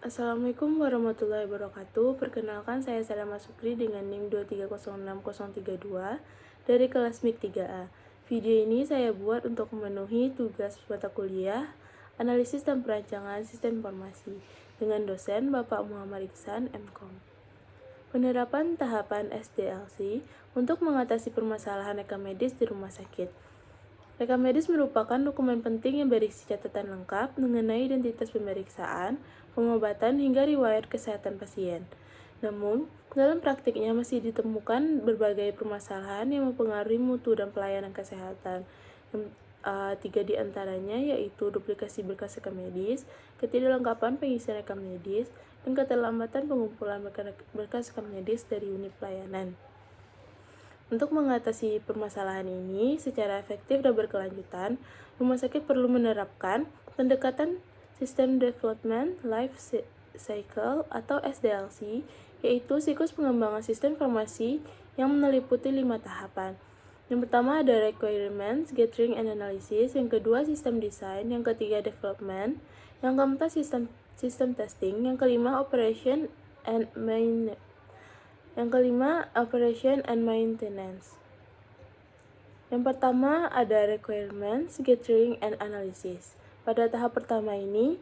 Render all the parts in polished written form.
Assalamualaikum warahmatullahi wabarakatuh. Perkenalkan, saya Salama Sukri dengan NIM 2306032 dari kelas MIK 3A. Video ini saya buat untuk memenuhi tugas mata kuliah Analisis dan Perancangan Sistem Informasi dengan dosen Bapak Muhammad Iksan, MKom. Penerapan tahapan SDLC untuk mengatasi permasalahan rekam medis di rumah sakit. Rekam medis merupakan dokumen penting yang berisi catatan lengkap mengenai identitas pemeriksaan, pengobatan, hingga riwayat kesehatan pasien. Namun, dalam praktiknya masih ditemukan berbagai permasalahan yang mempengaruhi mutu dan pelayanan kesehatan. Tiga di antaranya yaitu duplikasi berkas rekam medis, ketidaklengkapan pengisian rekam medis, dan keterlambatan pengumpulan berkas rekam medis dari unit pelayanan. Untuk mengatasi permasalahan ini secara efektif dan berkelanjutan, rumah sakit perlu menerapkan pendekatan System Development Life Cycle atau SDLC, yaitu siklus pengembangan sistem informasi yang meliputi 5 tahapan. Yang pertama ada Requirements, Gathering and Analysis, yang kedua System Design, yang ketiga Development, yang keempat System Testing, yang kelima Operation and Maintenance. Yang pertama ada Requirements, Gathering, and Analysis. Pada tahap pertama ini,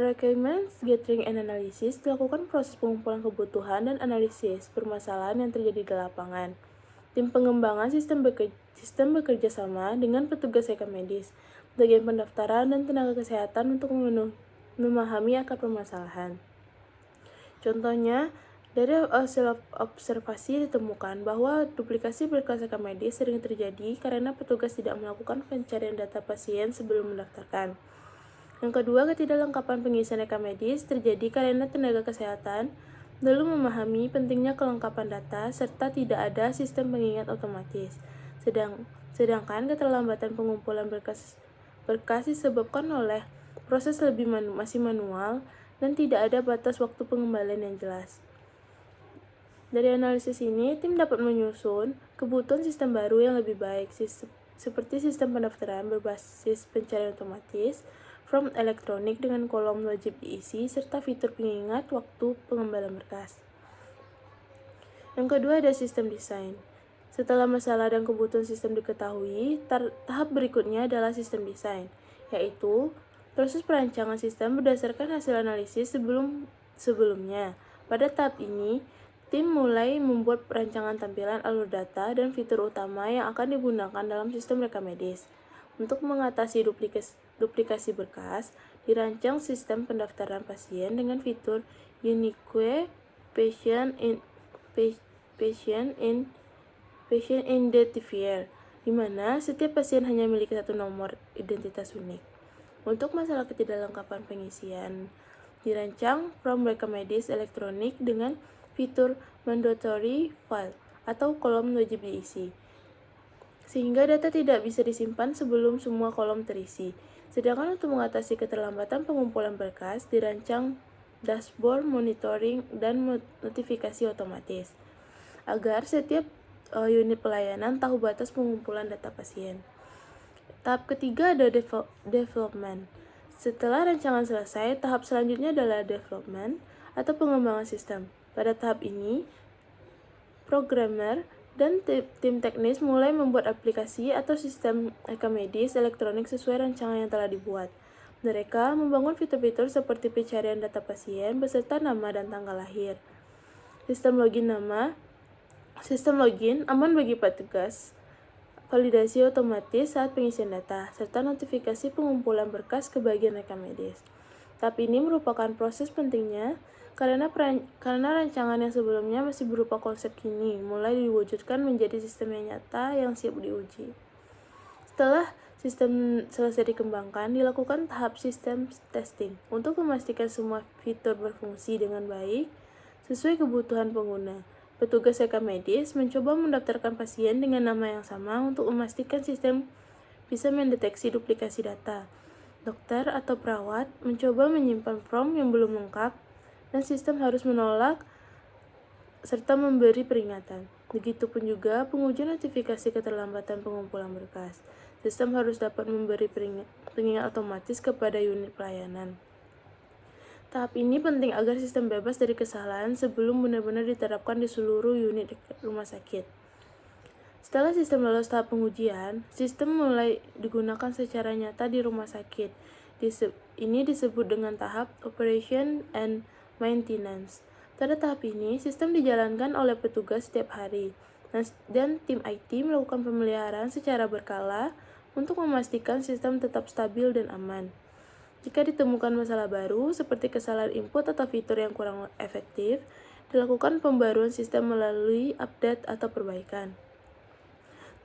Requirements, Gathering, and Analysis dilakukan proses pengumpulan kebutuhan dan analisis permasalahan yang terjadi di lapangan. Tim pengembangan sistem bekerja sama dengan petugas rekam medis, bagian pendaftaran, dan tenaga kesehatan untuk memahami akar permasalahan. Contohnya, dari hasil observasi ditemukan bahwa duplikasi berkas rekam medis sering terjadi karena petugas tidak melakukan pencarian data pasien sebelum mendaftarkan. Yang kedua, ketidaklengkapan pengisian rekam medis terjadi karena tenaga kesehatan belum memahami pentingnya kelengkapan data serta tidak ada sistem pengingat otomatis. Sedangkan keterlambatan pengumpulan berkas disebabkan oleh proses masih manual dan tidak ada batas waktu pengembalian yang jelas. Dari analisis ini, tim dapat menyusun kebutuhan sistem baru yang lebih baik, seperti sistem pendaftaran berbasis pencarian otomatis, form elektronik dengan kolom wajib diisi, serta fitur pengingat waktu pengembalian berkas. Yang kedua ada sistem desain. Setelah masalah dan kebutuhan sistem diketahui, tahap berikutnya adalah sistem desain, yaitu proses perancangan sistem berdasarkan hasil analisis sebelumnya. Pada tahap ini, tim mulai membuat perancangan tampilan alur data dan fitur utama yang akan digunakan dalam sistem rekam medis. Untuk mengatasi duplikasi berkas, dirancang sistem pendaftaran pasien dengan fitur Unique Patient Identifier, di mana setiap pasien hanya memiliki satu nomor identitas unik. Untuk masalah ketidaklengkapan pengisian, dirancang form rekam medis elektronik dengan fitur mandatory file atau kolom wajib diisi, sehingga data tidak bisa disimpan sebelum semua kolom terisi. Sedangkan untuk mengatasi keterlambatan pengumpulan berkas, dirancang dashboard monitoring dan notifikasi otomatis, agar setiap unit pelayanan tahu batas pengumpulan data pasien. Tahap ketiga ada development. Setelah rancangan selesai, tahap selanjutnya adalah development atau pengembangan sistem. Pada tahap ini, programmer dan tim teknis mulai membuat aplikasi atau sistem rekam medis elektronik sesuai rancangan yang telah dibuat. Mereka membangun fitur-fitur seperti pencarian data pasien beserta nama dan tanggal lahir. Sistem login aman bagi petugas, validasi otomatis saat pengisian data, serta notifikasi pengumpulan berkas ke bagian rekam medis. Tahap ini merupakan proses pentingnya karena rancangan yang sebelumnya masih berupa konsep kini mulai diwujudkan menjadi sistem yang nyata yang siap diuji. Setelah sistem selesai dikembangkan, dilakukan tahap sistem testing untuk memastikan semua fitur berfungsi dengan baik sesuai kebutuhan pengguna. Petugas rekam medis mencoba mendaftarkan pasien dengan nama yang sama untuk memastikan sistem bisa mendeteksi duplikasi data. Dokter atau perawat mencoba menyimpan form yang belum lengkap dan sistem harus menolak serta memberi peringatan. Begitupun juga pengujian notifikasi keterlambatan pengumpulan berkas. Sistem harus dapat memberi pengingat otomatis kepada unit pelayanan. Tahap ini penting agar sistem bebas dari kesalahan sebelum benar-benar diterapkan di seluruh unit rumah sakit. Setelah sistem lolos tahap pengujian, sistem mulai digunakan secara nyata di rumah sakit. Ini disebut dengan tahap Operation and Maintenance. Pada tahap ini, sistem dijalankan oleh petugas setiap hari, dan tim IT melakukan pemeliharaan secara berkala untuk memastikan sistem tetap stabil dan aman. Jika ditemukan masalah baru, seperti kesalahan input atau fitur yang kurang efektif, dilakukan pembaruan sistem melalui update atau perbaikan.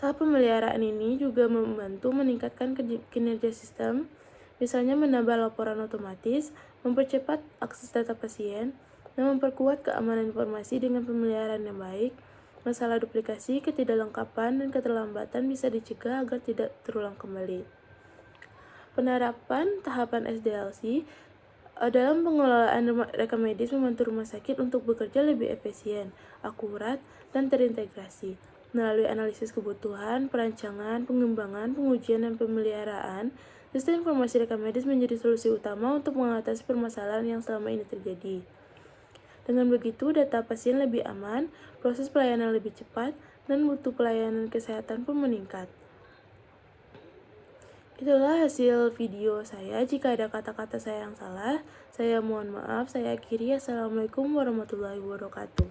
Tahap pemeliharaan ini juga membantu meningkatkan kinerja sistem, misalnya menambah laporan otomatis, mempercepat akses data pasien, dan memperkuat keamanan informasi dengan pemeliharaan yang baik. Masalah duplikasi, ketidaklengkapan, dan keterlambatan bisa dicegah agar tidak terulang kembali. Penerapan tahapan SDLC dalam pengelolaan rekam medis membantu rumah sakit untuk bekerja lebih efisien, akurat, dan terintegrasi. Melalui analisis kebutuhan, perancangan, pengembangan, pengujian, dan pemeliharaan, sistem informasi rekam medis menjadi solusi utama untuk mengatasi permasalahan yang selama ini terjadi. Dengan begitu, data pasien lebih aman, proses pelayanan lebih cepat, dan mutu pelayanan kesehatan pun meningkat. Itulah hasil video saya. Jika ada kata-kata saya yang salah, saya mohon maaf. Saya akhiri. Assalamualaikum warahmatullahi wabarakatuh.